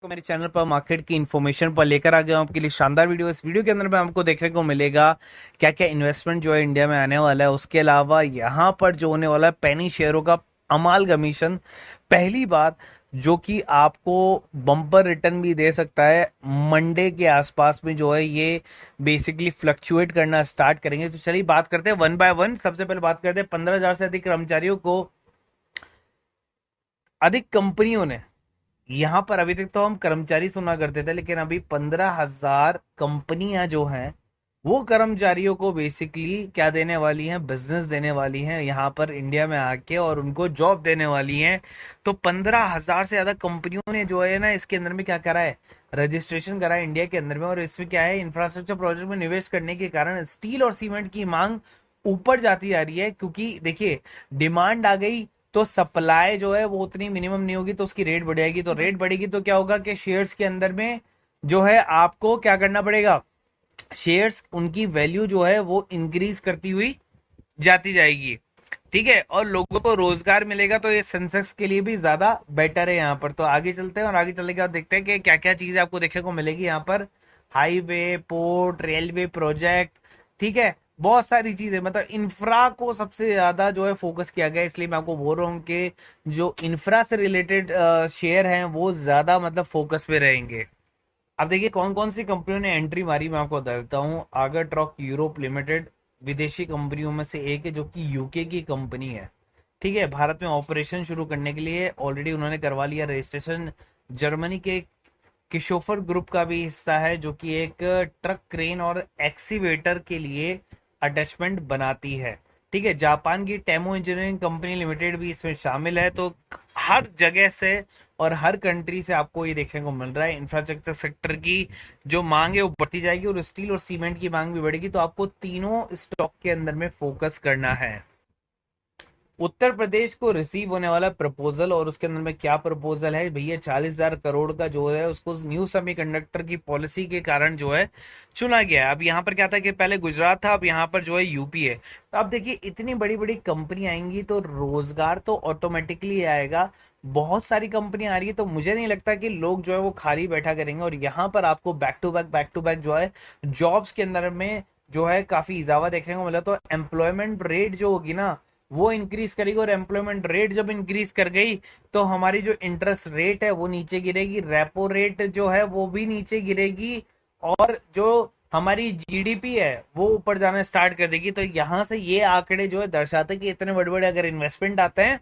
तो मेरे चैनल पर मार्केट की इन्फॉर्मेशन पर लेकर आ गया हूं आपके लिए शानदार वीडियो। इस वीडियो के अंदर में आपको देखने को मिलेगा क्या क्या इन्वेस्टमेंट जो है इंडिया में आने वाला है। उसके अलावा यहाँ पर जो होने वाला है पेनी शेयरों का अमाल कमीशन, पहली बात जो कि आपको बम्पर रिटर्न भी दे सकता है। मंडे के आसपास में जो है ये बेसिकली फ्लक्चुएट करना स्टार्ट करेंगे। तो चलिए बात करते हैं वन बाय वन। सबसे पहले बात करते हैं 15,000 से अधिक कर्मचारियों को अधिक कंपनियों ने, यहाँ पर अभी तक तो हम कर्मचारी सुना करते थे, लेकिन अभी 15,000 कंपनियां जो हैं वो कर्मचारियों को बेसिकली क्या देने वाली हैं, बिजनेस देने वाली हैं यहाँ पर इंडिया में आके, और उनको जॉब देने वाली हैं। तो 15,000 से ज्यादा कंपनियों ने जो है ना इसके अंदर में क्या करा है, रजिस्ट्रेशन करा है इंडिया के अंदर में। और इसमें क्या है, इंफ्रास्ट्रक्चर प्रोजेक्ट में निवेश करने के कारण स्टील और सीमेंट की मांग ऊपर जाती जा रही है, क्योंकि देखिए डिमांड आ गई तो सप्लाई जो है वो उतनी मिनिमम नहीं होगी, तो उसकी रेट बढ़ जाएगी। तो रेट बढ़ेगी तो क्या होगा कि शेयर्स के अंदर में जो है आपको क्या करना पड़ेगा, शेयर्स उनकी वैल्यू जो है वो इंक्रीज करती हुई जाती जाएगी। ठीक है, और लोगों को रोजगार मिलेगा, तो ये सेंसेक्स के लिए भी ज्यादा बेटर है यहाँ पर। तो आगे चलते हैं और आगे चलने के बाद देखते हैं कि क्या क्या चीजें आपको देखने को मिलेगी यहाँ पर। हाईवे, पोर्ट, रेलवे प्रोजेक्ट, ठीक है, बहुत सारी चीजें, मतलब इंफ्रा को सबसे ज्यादा जो है फोकस किया गया है। इसलिए मैं आपको बोल रहा हूँ कि जो इंफ्रा से रिलेटेड शेयर हैं वो ज्यादा मतलब फोकस पे रहेंगे। अब देखिए कौन कौन सी कंपनियों ने एंट्री मारी, मैं आपको बता देता हूँ। आगर ट्रॉक यूरोप लिमिटेड विदेशी कंपनियों में से एक है, जो कि यूके की कंपनी है। ठीक है, भारत में ऑपरेशन शुरू करने के लिए ऑलरेडी उन्होंने करवा लिया रजिस्ट्रेशन। जर्मनी के किशोफर ग्रुप का भी हिस्सा है, जो कि एक ट्रक, क्रेन और एक्सीवेटर के लिए अटैचमेंट बनाती है। ठीक है, जापान की टेमो इंजीनियरिंग कंपनी लिमिटेड भी इसमें शामिल है। तो हर जगह से और हर कंट्री से आपको ये देखने को मिल रहा है इंफ्रास्ट्रक्चर सेक्टर की जो मांग है वो बढ़ती जाएगी, और स्टील और सीमेंट की मांग भी बढ़ेगी। तो आपको तीनों स्टॉक के अंदर में फोकस करना है। उत्तर प्रदेश को रिसीव होने वाला प्रपोजल, और उसके अंदर में क्या प्रपोजल है भैया, 40,000 करोड़ का जो है उसको न्यू सेमीकंडक्टर की पॉलिसी के कारण जो है चुना गया है। अब यहाँ पर क्या था कि पहले गुजरात था, अब यहाँ पर जो है यूपी है। तो अब देखिए इतनी बड़ी बड़ी कंपनी आएंगी तो रोजगार तो ऑटोमेटिकली आएगा। बहुत सारी कंपनी आ रही है, तो मुझे नहीं लगता कि लोग जो है वो खाली बैठा करेंगे। और यहाँ पर आपको बैक टू बैक जो है जॉब्स के अंदर में जो है काफी इजाफा देखने को मिला। तो एम्प्लॉयमेंट रेट जो होगी ना वो इंक्रीज करेगी, और एम्प्लॉयमेंट रेट जब इंक्रीज कर गई तो हमारी जो इंटरेस्ट रेट है वो नीचे गिरेगी, रेपो रेट जो है वो भी नीचे गिरेगी, और जो हमारी जीडीपी है वो ऊपर जाना स्टार्ट कर देगी। तो यहां से ये आंकड़े जो है दर्शाते हैं कि इतने बड़े बड़े अगर इन्वेस्टमेंट आते हैं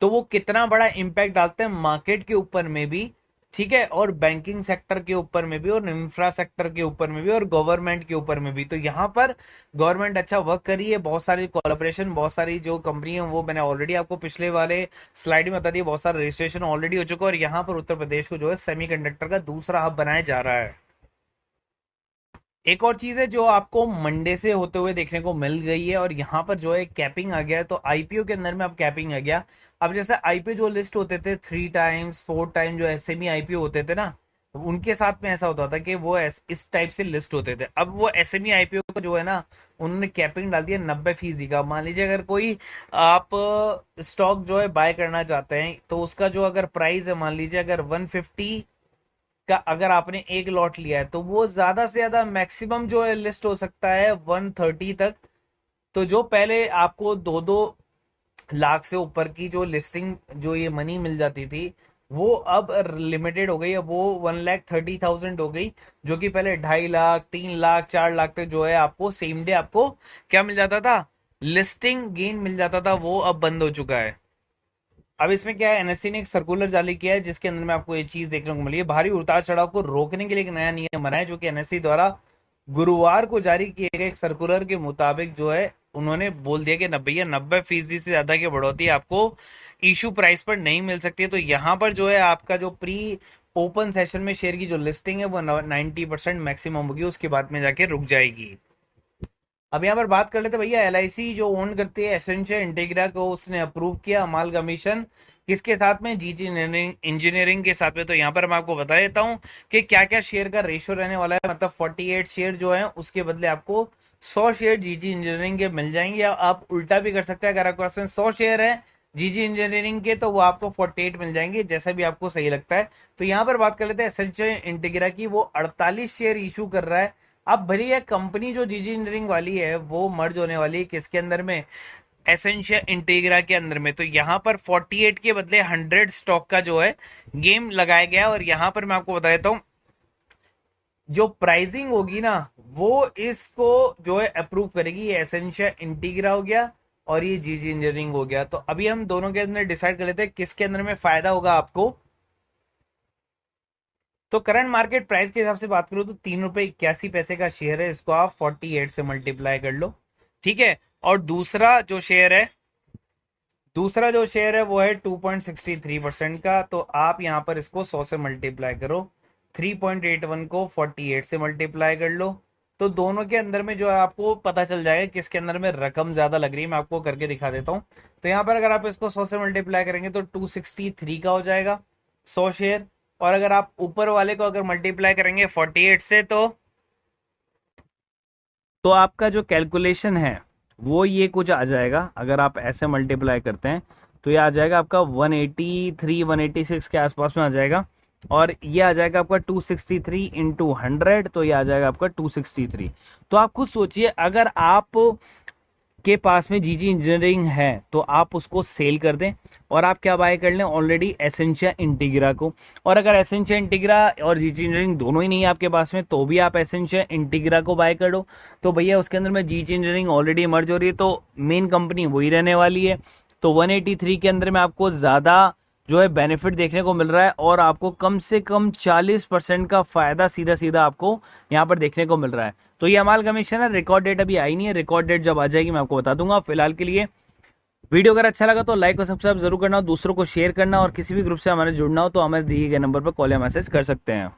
तो वो कितना बड़ा इंपैक्ट डालते हैं मार्केट के ऊपर में भी। ठीक है, और बैंकिंग सेक्टर के ऊपर में भी, और इंफ्रा सेक्टर के ऊपर में भी, और गवर्नमेंट के ऊपर में भी। तो यहाँ पर गवर्नमेंट अच्छा वर्क कर रही है, बहुत सारी कोलैबोरेशन, बहुत सारी जो कंपनी है वो मैंने ऑलरेडी आपको पिछले वाले स्लाइड में बता दिया, बहुत सारा रजिस्ट्रेशन ऑलरेडी हो चुका है। और यहाँ पर उत्तर प्रदेश को जो है सेमीकंडक्टर का दूसरा हब बनाया जा रहा है। एक और चीज है जो आपको मंडे से होते हुए देखने को मिल गई है, और यहाँ पर जो है कैपिंग आ गया है। तो आईपीओ के अंदर में अब कैपिंग आ गया। अब जैसे आईपीओ जो लिस्ट होते थे 3 टाइम्स 4 टाइम जो एसएमई आईपीओ होते थे ना, उनके साथ में ऐसा होता था कि वो इस टाइप से लिस्ट होते थे। अब वो एसएमई आईपीओ का जो है ना, उन्होंने कैपिंग डाल दिया 90% का। मान लीजिए अगर कोई आप स्टॉक जो है बाय करना चाहते हैं, तो उसका जो अगर प्राइस है, मान लीजिए अगर 150 का अगर आपने एक लॉट लिया है, तो वो ज्यादा से ज्यादा मैक्सिमम जो है लिस्ट हो सकता है 130 तक। तो जो पहले आपको 2-2 लाख से ऊपर की जो लिस्टिंग जो ये मनी मिल जाती थी, वो अब लिमिटेड हो गई है, वो 1,30,000 हो गई। जो कि पहले 2.5 लाख, 3 लाख, 4 लाख तक जो है आपको सेम डे आपको क्या मिल जाता था, लिस्टिंग गेन मिल जाता था, वो अब बंद हो चुका है। अब इसमें क्या है, एनएससी ने एक सर्कुलर जारी किया है, जिसके अंदर में आपको ये चीज देखने को मिली है। भारी उतार चढ़ाव को रोकने के लिए एक नया नियम बना है, जो कि एनएससी द्वारा गुरुवार को जारी किए गए एक सर्कुलर के मुताबिक जो है उन्होंने बोल दिया कि 90% से ज्यादा की बढ़ोतरी आपको इशू प्राइस पर नहीं मिल सकती है। तो यहाँ पर जो है आपका जो प्री ओपन सेशन में शेयर की जो लिस्टिंग है वो 90% मैक्सिमम होगी, उसके बाद में जाके रुक जाएगी। अब यहाँ पर बात कर लेते भैया, एलआईसी जो ओन करती है एसेंशियल इंटीग्रा को, उसने अप्रूव किया अमाल कमीशन किसके साथ में, जीजी इंजीनियरिंग के साथ में। तो यहाँ पर मैं आपको बता देता हूँ कि क्या क्या शेयर का रेशियो रहने वाला है। मतलब 48 शेयर जो है उसके बदले आपको 100 शेयर जीजी इंजीनियरिंग के मिल जाएंगे, या आप उल्टा भी कर सकते हैं। अगर आपके पास में 100 शेयर है जीजी इंजीनियरिंग के, तो वो आपको 48 मिल जाएंगे, जैसा भी आपको सही लगता है। तो यहाँ पर बात कर लेते हैं एसेंशियल इंटीग्रा की। वो 48 शेयर इशू कर रहा है। अब भले यह कंपनी जो जीजी इंजीनियरिंग वाली है वो मर्ज होने वाली है किसके अंदर में, एसेंशियल इंटीग्रा के अंदर में। तो यहाँ पर 48 के बदले 100 स्टॉक का जो है गेम लगाया गया। और यहाँ पर मैं आपको बता देता हूँ, जो प्राइसिंग होगी ना वो इसको जो है अप्रूव करेगी। ये एसेंशियल इंटीग्रा हो गया और ये जीजी इंजीनियरिंग हो गया। तो अभी हम दोनों के अंदर डिसाइड कर लेते हैं किसके अंदर में फायदा होगा आपको। तो करंट मार्केट प्राइस के हिसाब से बात करूं तो 3 रुपए 81 पैसे का शेयर है, इसको आप 48 से मल्टीप्लाई कर लो, ठीक है। और दूसरा जो शेयर है वो है 2.63% का। तो आप यहां पर इसको 100 से मल्टीप्लाई करो, 3.81 को 48 से मल्टीप्लाई कर लो। तो दोनों के अंदर में जो है आपको पता चल जाएगा किसके अंदर में रकम ज्यादा लग रही है। मैं आपको करके दिखा देता हूँ। तो यहाँ पर अगर आप इसको 100 से मल्टीप्लाई करेंगे तो 263 का हो जाएगा 100 शेयर। और अगर आप ऊपर वाले को अगर मल्टीप्लाई करेंगे 48 से, तो आपका जो कैलकुलेशन है वो ये कुछ आ जाएगा। अगर आप ऐसे मल्टीप्लाई करते हैं तो ये आ जाएगा आपका 183 186 के आसपास में आ जाएगा। और ये आ जाएगा आपका 263 इंटू 100, तो ये आ जाएगा आपका 263। तो आप खुद सोचिए, अगर आप के पास में जीजी इंजीनियरिंग है तो आप उसको सेल कर दें और आप क्या बाय कर लें, ऑलरेडी एसेंशिया इंटीग्रा को। और अगर एसेंशिया इंटीग्रा और जीजी इंजीनियरिंग दोनों ही नहीं है आपके पास में तो भी आप एसेंशिया इंटीग्रा को बाय कर लो। तो भैया उसके अंदर में जीजी इंजीनियरिंग ऑलरेडी मर्ज हो रही है तो मेन कंपनी वही रहने वाली है। तो 183 के अंदर में आपको ज़्यादा जो है बेनिफिट देखने को मिल रहा है और आपको कम से कम 40% का फायदा सीधा सीधा आपको यहाँ पर देखने को मिल रहा है। तो ये अमालगमेशन है, रिकॉर्ड डेट अभी आई नहीं है, रिकॉर्ड डेट जब आ जाएगी मैं आपको बता दूंगा। फिलहाल के लिए वीडियो अगर अच्छा लगा तो लाइक और सब्सक्राइब जरूर करना, दूसरों को शेयर करना, और किसी भी ग्रुप से हमारे जुड़ना हो तो हमारे दिए गए नंबर पर कॉल या मैसेज कर सकते हैं।